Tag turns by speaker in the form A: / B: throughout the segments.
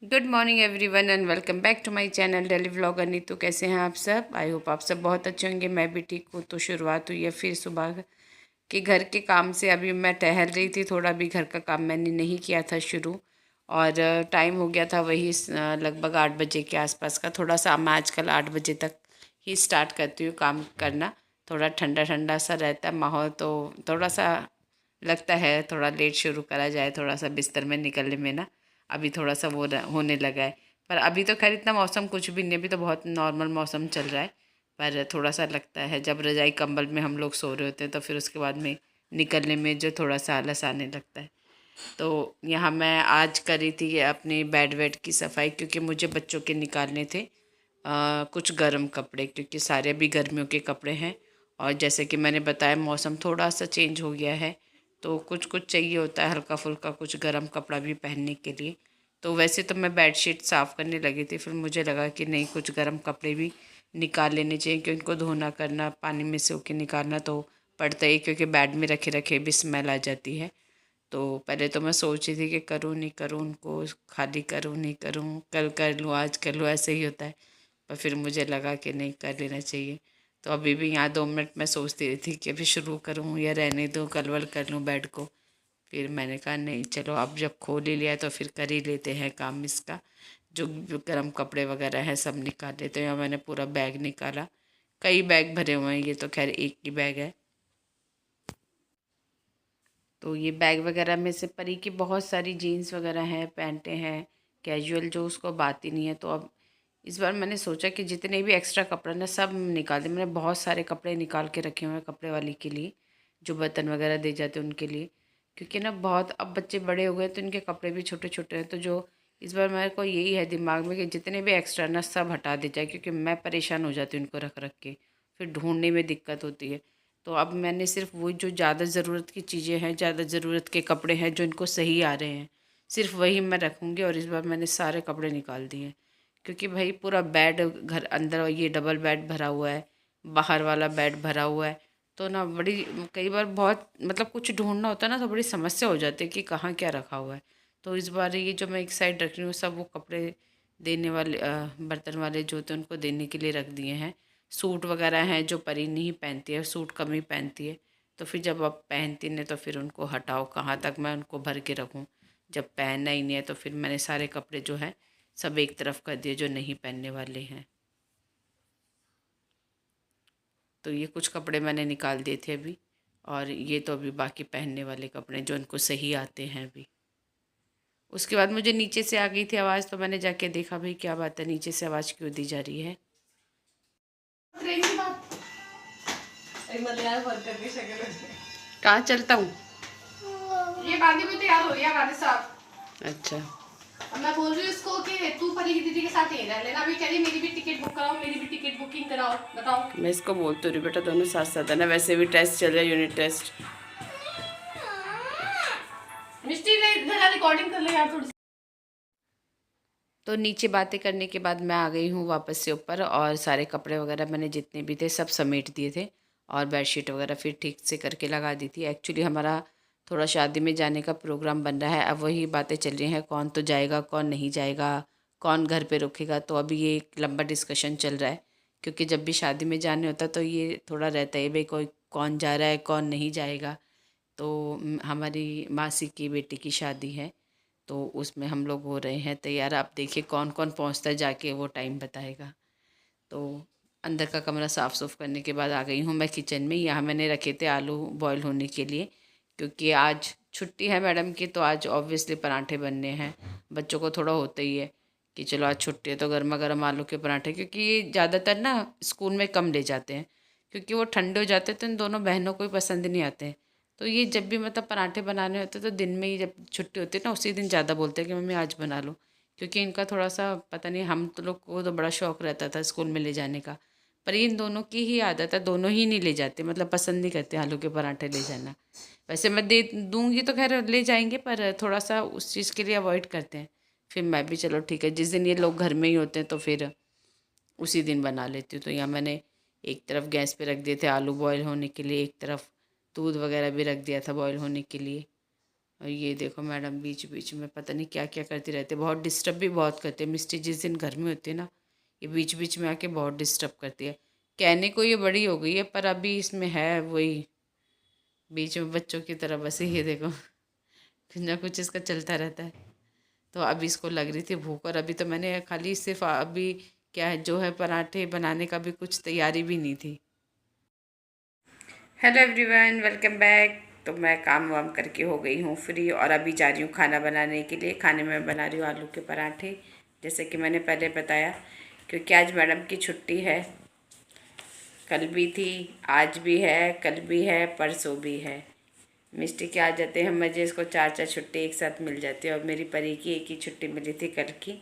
A: Good morning everyone and welcome back to my channel daily vlogger Neetu. कैसे हैं आप सब? आई होप आप सब बहुत अच्छे होंगे। मैं भी ठीक हूँ। तो शुरुआत हुई है फिर सुबह के घर के काम से। अभी मैं टहल रही थी, थोड़ा भी घर का काम मैंने नहीं किया था शुरू। और टाइम हो गया था वही लगभग 8 बजे के आसपास का। थोड़ा सा मैं आजकल 8 बजे तक ही स्टार्ट करती हूँ काम करना। थोड़ा ठंडा ठंडा सा रहता है माहौल, तो थोड़ा सा लगता है थोड़ा लेट शुरू करा जाए, थोड़ा सा बिस्तर में निकलने में ना। अभी थोड़ा सा वो होने लगा है। पर अभी तो खैर इतना मौसम कुछ भी नहीं, अभी तो बहुत नॉर्मल मौसम चल रहा है। पर थोड़ा सा लगता है जब रजाई कंबल में हम लोग सो रहे होते हैं तो फिर उसके बाद में निकलने में जो थोड़ा सा आलस आने लगता है। तो यहाँ मैं आज करी थी अपने बेड वेड की सफाई, क्योंकि मुझे बच्चों के निकालने थे कुछ गर्म कपड़े, क्योंकि सारे भी गर्मियों के कपड़े हैं। और जैसे कि मैंने बताया मौसम थोड़ा सा चेंज हो गया है, तो कुछ कुछ चाहिए होता है हल्का फुल्का कुछ गर्म कपड़ा भी पहनने के लिए। तो वैसे तो मैं बेडशीट साफ़ करने लगी थी, फिर मुझे लगा कि नहीं, कुछ गर्म कपड़े भी निकाल लेने चाहिए, क्योंकि उनको धोना करना पानी में से होके निकालना तो पड़ता ही, क्योंकि बेड में रखे रखे भी स्मेल आ जाती है। तो पहले तो मैं सोच रही थी कि करूँ नहीं करूँ, उनको खाली करूँ नहीं करूँ, कल कर लूँ आज कर लूँ, ऐसे ही होता है। पर फिर मुझे लगा कि नहीं, कर लेना चाहिए। तो अभी भी यहाँ 2 मिनट मैं सोचती रही थी कि अभी शुरू करूँ या रहने दूँ, कल वल कर लूँ बेड को। फिर मैंने कहा नहीं, चलो अब जब खोल ही लिया है तो फिर कर ही लेते हैं काम इसका। जो गर्म कपड़े वगैरह हैं सब निकाल लेते हैं। यहाँ मैंने पूरा बैग निकाला, कई बैग भरे हुए हैं, ये तो खैर एक ही बैग है। तो ये बैग वगैरह में से परी की बहुत सारी जीन्स वगैरह हैं, पैंटें हैं कैजुअल, जो उसको बात ही नहीं है। तो अब इस बार मैंने सोचा कि जितने भी एक्स्ट्रा कपड़े ना सब निकाल दें। मैंने बहुत सारे कपड़े निकाल के रखे हुए हैं कपड़े वाली के लिए, जो बर्तन वगैरह दे जाते हैं उनके लिए। क्योंकि ना बहुत अब बच्चे बड़े हो गए तो इनके कपड़े भी छोटे छोटे हैं। तो जो इस बार मेरे को यही है दिमाग में कि जितने भी एक्स्ट्रा ना सब हटा दे जाए, क्योंकि मैं परेशान हो जाती हूँ उनको रख रख के, फिर ढूंढने में दिक्कत होती है। तो अब मैंने सिर्फ वो जो ज़्यादा ज़रूरत की चीज़ें हैं, ज़्यादा ज़रूरत के कपड़े हैं जो इनको सही आ रहे हैं, सिर्फ वही मैं रखूँगी। और इस बार मैंने सारे कपड़े निकाल दिए हैं, क्योंकि भाई पूरा बेड घर अंदर ये डबल बेड भरा हुआ है, बाहर वाला बेड भरा हुआ है। तो ना बड़ी कई बार बहुत मतलब कुछ ढूंढना होता है ना, तो बड़ी समस्या हो जाती है कि कहाँ क्या रखा हुआ है। तो इस बार ये जो मैं एक साइड रख रही हूँ सब वो कपड़े देने वाले बर्तन वाले जो होते हैं उनको देने के लिए रख दिए हैं। सूट वगैरह हैं जो परी नहीं पहनती है, सूट कम ही पहनती है। तो फिर जब अब पहनती नहीं तो फिर उनको हटाओ, कहाँ तक मैं उनको भर के रखूँ। जब पहनना ही नहीं है तो फिर मैंने सारे कपड़े जो हैं सब एक तरफ कर दिए जो नहीं पहनने वाले हैं। तो ये कुछ कपड़े मैंने निकाल दिए थे अभी। और ये तो अभी बाकी पहनने वाले कपड़े जो उनको सही आते हैं अभी। उसके बाद मुझे नीचे से आ गई थी आवाज़, तो मैंने जाके देखा भाई क्या बात है, नीचे से आवाज़ क्यों दी जा रही है। कहाँ चलता हूँ?
B: ये बांधी भी तैयार हो रही है हमारे साथ।
A: अच्छा।
B: अब मैं बोल रही हूँ इसको कि तू परी की दीदी के साथ ही रह लेना। अभी कह रही मेरी भी टिकट बुक कराओ, मेरी भी टिकट बुकिंग कराओ। बताओ।
A: मैं इसको बोलती रही बेटा, दोनों साथ साथ है ना, वैसे भी टेस्ट चल रहा है, यूनिट टेस्ट।
B: मिस्टी ने जरा रिकॉर्डिंग कर ले यार थोड़ी सी।
A: तो नीचे बातें करने के बाद मैं आ गई हूँ वापस से ऊपर, और सारे कपड़े वगैरह मैंने जितने भी थे सब समेट दिए थे। और बेडशीट वगैरह फिर ठीक से करके लगा दी थी। एक्चुअली हमारा थोड़ा शादी में जाने का प्रोग्राम बन रहा है। अब वही बातें चल रही हैं, कौन तो जाएगा कौन नहीं जाएगा, कौन घर पे रुकेगा। तो अभी ये एक लंबा डिस्कशन चल रहा है, क्योंकि जब भी शादी में जाने होता तो ये थोड़ा रहता है भाई कोई कौन जा रहा है कौन नहीं जाएगा। तो हमारी मासी की बेटी की शादी है, तो उसमें हम लोग हो रहे हैं तैयार। आप देखिए कौन कौन पहुंचता है, जाके वो टाइम बताएगा। तो अंदर का कमरा साफ़ सुफ करने के बाद आ गई हूँ मैं किचन में। यहाँ मैंने रखे थे आलू बॉईल होने के लिए, क्योंकि आज छुट्टी है मैडम की, तो आज ऑब्वियसली पराठे बनने हैं। बच्चों को थोड़ा होता ही है कि चलो आज छुट्टी है तो गर्मा गर्म आलू के पराठे, क्योंकि ये ज़्यादातर ना स्कूल में कम ले जाते हैं, क्योंकि वो ठंडे हो जाते हैं तो इन दोनों बहनों को ही पसंद नहीं आते हैं। तो ये जब भी मतलब पराठे बनाने होते तो दिन में ही, जब छुट्टी होती है ना उसी दिन ज़्यादा बोलते हैं कि मम्मी आज बना लो। क्योंकि इनका थोड़ा सा पता नहीं, हम तो लोग को तो बड़ा शौक रहता था स्कूल में ले जाने का, पर इन दोनों की ही आदत है, दोनों ही नहीं ले जाते, मतलब पसंद नहीं करते आलू के पराठे ले जाना। वैसे मैं दे दूंगी तो खैर ले जाएंगे, पर थोड़ा सा उस चीज़ के लिए अवॉइड करते हैं। फिर मैं भी चलो ठीक है, जिस दिन ये लोग घर में ही होते हैं तो फिर उसी दिन बना लेती हूँ। तो यहाँ मैंने एक तरफ गैस पे रख दिए थे आलू बॉयल होने के लिए, एक तरफ दूध वगैरह भी रख दिया था बॉयल होने के लिए। और ये देखो मैडम बीच बीच में पता नहीं क्या क्या करती रहती है, बहुत डिस्टर्ब भी बहुत करती है। मिस्टी जिस दिन घर में होती है ना, ये बीच बीच में आके बहुत डिस्टर्ब करती है। कहने को ये बड़ी हो गई है पर अभी इसमें है वही बीच में बच्चों की तरह, बस ये देखो कुछ ना कुछ इसका चलता रहता है। तो अभी इसको लग रही थी भूख, और अभी तो मैंने खाली सिर्फ अभी क्या है जो है पराठे बनाने का भी कुछ तैयारी भी नहीं थी। Hello everyone, welcome back. तो मैं काम वाम करके हो गई हूँ फ्री, और अभी जा रही हूँ खाना बनाने के लिए। खाने में बना रही हूँ आलू के पराठे, जैसे कि मैंने पहले बताया, क्योंकि आज मैडम की छुट्टी है। कल भी थी, आज भी है, कल भी है, परसों भी है। मिस्टी के आ जाते हैं मज़े, इसको चार चार छुट्टी एक साथ मिल जाती है। और मेरी परी की एक ही छुट्टी मिली थी कल की,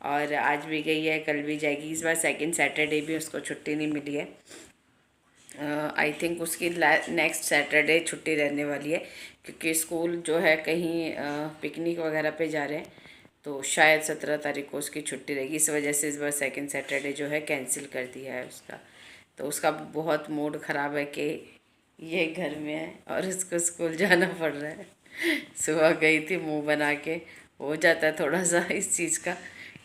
A: और आज भी गई है, कल भी जाएगी। इस बार सेकंड सैटरडे भी उसको छुट्टी नहीं मिली है। आई थिंक उसकी नेक्स्ट सैटरडे छुट्टी रहने वाली है, क्योंकि स्कूल जो है कहीं पिकनिक वगैरह पे जा रहे हैं, तो शायद 17 तारीख को उसकी छुट्टी रहेगी। इस वजह से इस बार सेकंड सैटरडे जो है कैंसिल कर दिया है उसका। तो उसका बहुत मूड ख़राब है कि ये घर में है और उसको स्कूल जाना पड़ रहा है। सुबह गई थी मुंह बना के, हो जाता है थोड़ा सा इस चीज़ का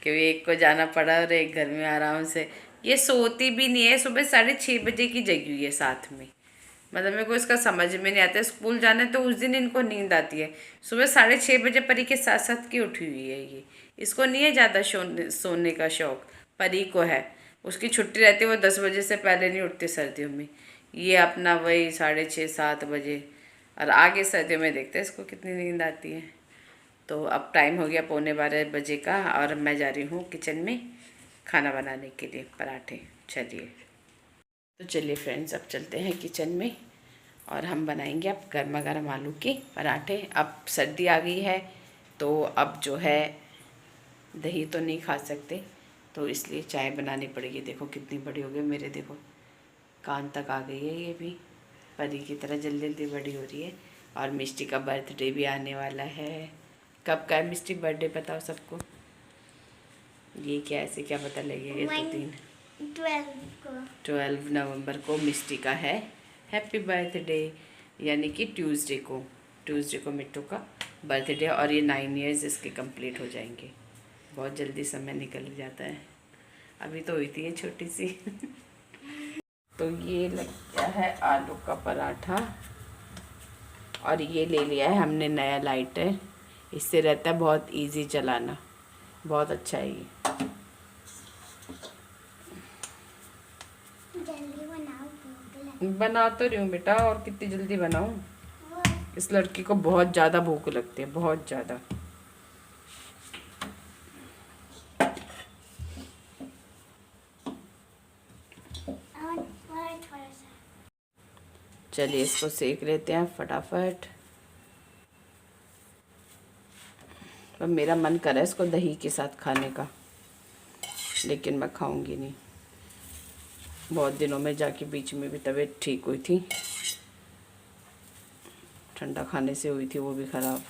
A: कि एक को जाना पड़ा और एक घर में आराम से। ये सोती भी नहीं है, सुबह 6:30 बजे की जगी हुई है साथ में। मतलब मेरे को इसका समझ में नहीं आता। स्कूल जाने तो उस दिन इनको नींद आती है, सुबह 6:30 बजे परी के साथ साथ की उठी हुई है ये। इसको नहीं है ज़्यादा सोने का शौक, परी को है। उसकी छुट्टी रहती है, वो 10 बजे से पहले नहीं उठती सर्दियों में। ये अपना वही 6:30-7 बजे, और आगे सर्दियों में देखते हैं इसको कितनी नींद आती है। तो अब टाइम हो गया 11:15 बजे का, और मैं जा रही हूँ किचन में खाना बनाने के लिए पराठे। चलिए, तो चलिए फ्रेंड्स, अब चलते हैं किचन में और हम बनाएंगे अब गर्मा गर्म आलू के पराठे। अब सर्दी आ गई है, तो अब जो है दही तो नहीं खा सकते, तो इसलिए चाय बनानी पड़ेगी। देखो कितनी बड़ी हो गई मेरे, देखो कान तक आ गई है ये भी, परी की तरह जल्दी जल्दी बड़ी हो रही है। और मिष्टी का बर्थडे भी आने वाला है। कब का है मिष्टी बर्थडे, बताओ सबको। ये क्या ऐसे क्या पता लगेगा, ये तो 12 नवंबर को मिष्टी का है हैप्पी बर्थडे, यानी कि ट्यूसडे को मिट्टू का बर्थडे। और ये 9 इयर्स इसके कंप्लीट हो जाएंगे। बहुत जल्दी समय निकल जाता है, अभी तो हुई थी ये छोटी सी। तो ये लग गया है आलू का पराठा, और ये ले लिया है हमने नया लाइटर। इससे रहता है बहुत इजी चलाना, बहुत अच्छा है ये। बना तो रही हूँ बेटा, और कितनी जल्दी बनाऊँ। इस लड़की को बहुत ज़्यादा भूख लगती है, बहुत ज़्यादा। चलिए इसको सेक लेते हैं फटाफट। पर मेरा मन कर रहा है इसको दही के साथ खाने का, लेकिन मैं खाऊंगी नहीं। बहुत दिनों में जाके बीच में भी तबीयत ठीक हुई थी, ठंडा खाने से हुई थी, वो भी ख़राब।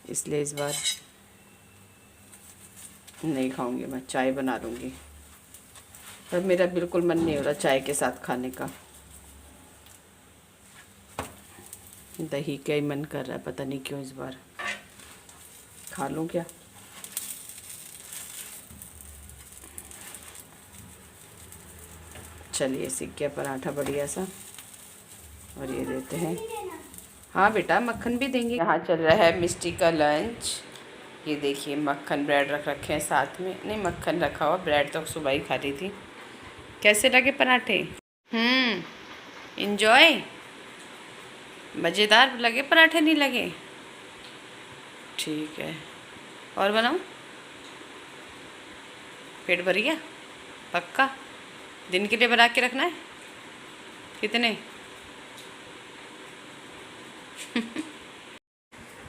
A: इसलिए इस बार नहीं खाऊंगी, मैं चाय बना लूँगी। पर मेरा बिल्कुल मन नहीं हो रहा चाय के साथ खाने का, दही का ही मन कर रहा है, पता नहीं क्यों। इस बार खा लूँ क्या। चलिए सीख गया पराठा बढ़िया सा, और ये देते हैं। हाँ बेटा, मक्खन भी देंगे। यहाँ चल रहा है मिष्टी का लंच। ये देखिए मक्खन ब्रेड रख रखे हैं साथ में। नहीं, मक्खन रखा हुआ, ब्रेड तो सुबह ही खा रही थी। कैसे लगे पराठे? इंजॉय, मज़ेदार लगे पराठे, नहीं लगे? ठीक है, और बनाऊँ? पेट भर गया पक्का? दिन के लिए बना के रखना है? कितने?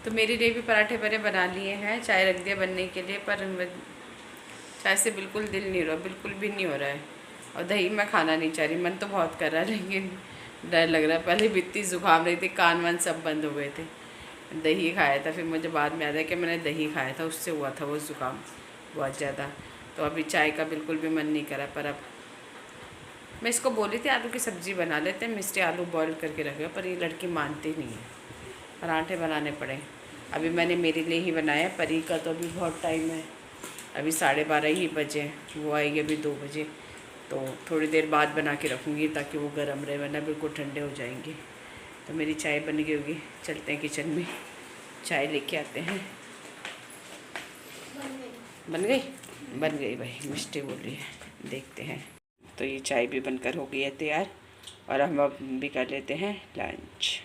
A: तो मेरे लिए भी पराठे बड़े बना लिए हैं, चाय रख दिया बनने के लिए, पर चाय से बिल्कुल दिल नहीं हो रहा, बिल्कुल भी नहीं हो रहा है। और दही मैं खाना नहीं चाह रही, मन तो बहुत कर रहा है, लेकिन डर लग रहा है। पहले भी इतनी ज़ुकाम रही थी, कान वान सब बंद हो गए थे। दही खाया था, फिर मुझे बाद में याद है कि मैंने दही खाया था, उससे हुआ था वो ज़ुकाम बहुत ज़्यादा। तो अभी चाय का बिल्कुल भी मन नहीं करा, पर अब मैं इसको बोली थी आलू की सब्ज़ी बना लेते हैं, मिस्टी आलू बॉईल करके रखे, पर ये लड़की मानती नहीं है, पराठे बनाने पड़े। अभी मैंने मेरे लिए ही बनाया, परी का तो अभी बहुत टाइम है, अभी 12:30 ही बजे, वो आएगी अभी 2 बजे, तो थोड़ी देर बाद बना के रखूँगी ताकि वो गर्म रहे, वरना बिल्कुल ठंडे हो जाएंगे। तो मेरी चाय बन गई होगी, चलते हैं किचन में, चाय लेके आते हैं। बन गई भाई, मिस्टी बोल रही है, देखते हैं। तो ये चाय भी बनकर हो गई है तैयार, और हम अब भी कर लेते हैं लंच।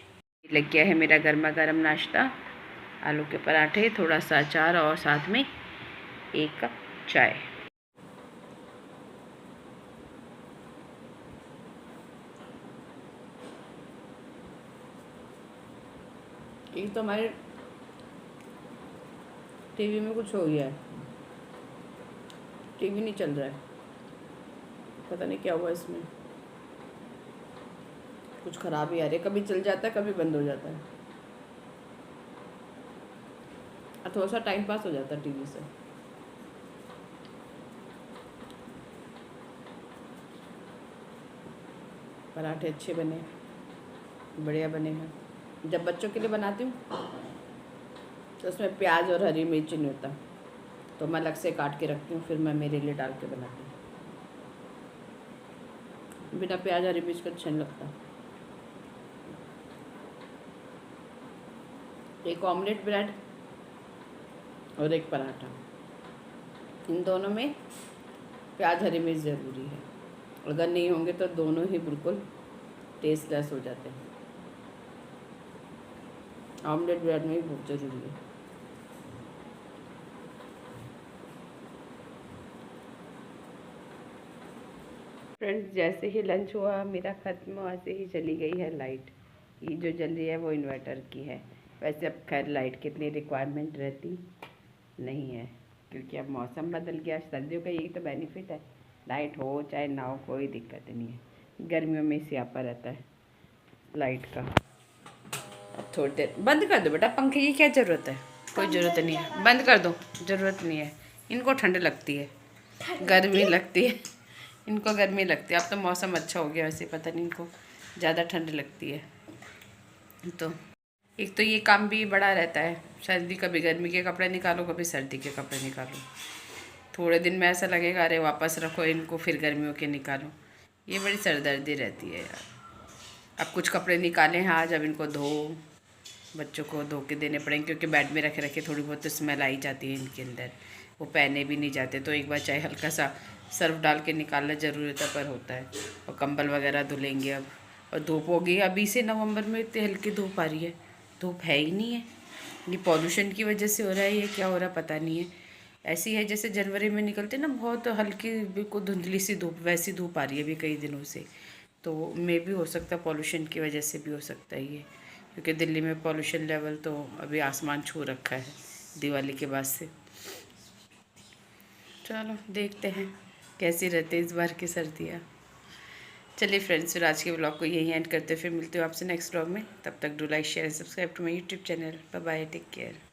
A: लग गया है मेरा गर्मा गर्म नाश्ता, आलू के पराठे, थोड़ा सा अचार और साथ में 1 कप चाय। एक तो हमारे टीवी में कुछ हो गया है, टीवी नहीं चल रहा है, पता नहीं क्या हुआ इसमें, कुछ खराबी आ रही है, कभी चल जाता है कभी बंद हो जाता है, और थोड़ा सा टाइम पास हो जाता है टीवी से। पराठे अच्छे बने, बढ़िया बने हैं। जब बच्चों के लिए बनाती हूँ तो उसमें प्याज और हरी मिर्च नहीं होता, तो मैं अलग से काट के रखती हूँ, फिर मैं मेरे लिए डाल के बनाती हूँ। बिना प्याज हरी मिर्च का अच्छा नहीं लगता। एक ऑमलेट ब्रेड और एक पराठा, इन दोनों में प्याज हरी मिर्च ज़रूरी है, अगर नहीं होंगे तो दोनों ही बिल्कुल टेस्टलेस हो जाते हैं। ऑमलेट ब्रेड में भी बहुत ज़रूरी है। फ्रेंड्स, जैसे ही लंच हुआ मेरा ख़त्म, वैसे ही चली गई है लाइट। ये जो जल रही है वो इन्वर्टर की है। वैसे अब खैर लाइट की इतनी रिक्वायरमेंट रहती नहीं है, क्योंकि अब मौसम बदल गया। सर्दियों का यही तो बेनिफिट है, लाइट हो चाहे ना हो कोई दिक्कत नहीं है। गर्मियों में स्यापा रहता है लाइट का। अब थोड़ी देर बंद कर दो बेटा पंखे की, क्या ज़रूरत है, कोई ज़रूरत नहीं है, बंद कर दो, ज़रूरत नहीं है। इनको ठंड लगती है, गर्मी लगती है, इनको गर्मी लगती है। अब तो मौसम अच्छा हो गया, वैसे पता नहीं इनको ज़्यादा ठंड लगती है। तो एक तो ये काम भी बड़ा रहता है, सर्दी कभी गर्मी के कपड़े निकालो, कभी सर्दी के कपड़े निकालो। थोड़े दिन में ऐसा लगेगा अरे वापस रखो इनको, फिर गर्मियों के निकालो, ये बड़ी सरदर्दी रहती है यार। अब कुछ कपड़े निकाले हैं आज, अब इनको धो, बच्चों को धो के देने पड़ेंगे, क्योंकि बेड में रखे रखे थोड़ी बहुत तो स्मेल आई जाती है इनके अंदर, वो पहने भी नहीं जाते। तो एक बार चाहे हल्का सा सर्फ डाल के निकालना ज़रूरी पर होता है। और कंबल वगैरह धुलेंगे अब, और धूप हो गई अभी से, नवंबर में इतनी हल्की धूप आ रही है, धूप है ही नहीं है। ये पॉल्यूशन की वजह से हो रहा है, ये क्या हो रहा है पता नहीं है। ऐसी है जैसे जनवरी में निकलते ना बहुत हल्की बिल्कुल धुंधली सी धूप, वैसी धूप आ रही है अभी कई दिनों से। तो मे भी हो सकता है पॉल्यूशन की वजह से भी हो सकता है ये, क्योंकि दिल्ली में पॉल्यूशन लेवल तो अभी आसमान छू रखा है दिवाली के बाद से। चलो देखते हैं कैसी रहती है इस बार की सर्दियाँ। चलिए फ्रेंड्स, फिर आज के ब्लॉग को यही एंड करते, फिर मिलते हो आपसे नेक्स्ट ब्लॉग में। तब तक do like share and subscribe to my YouTube channel. Bye bye, take care.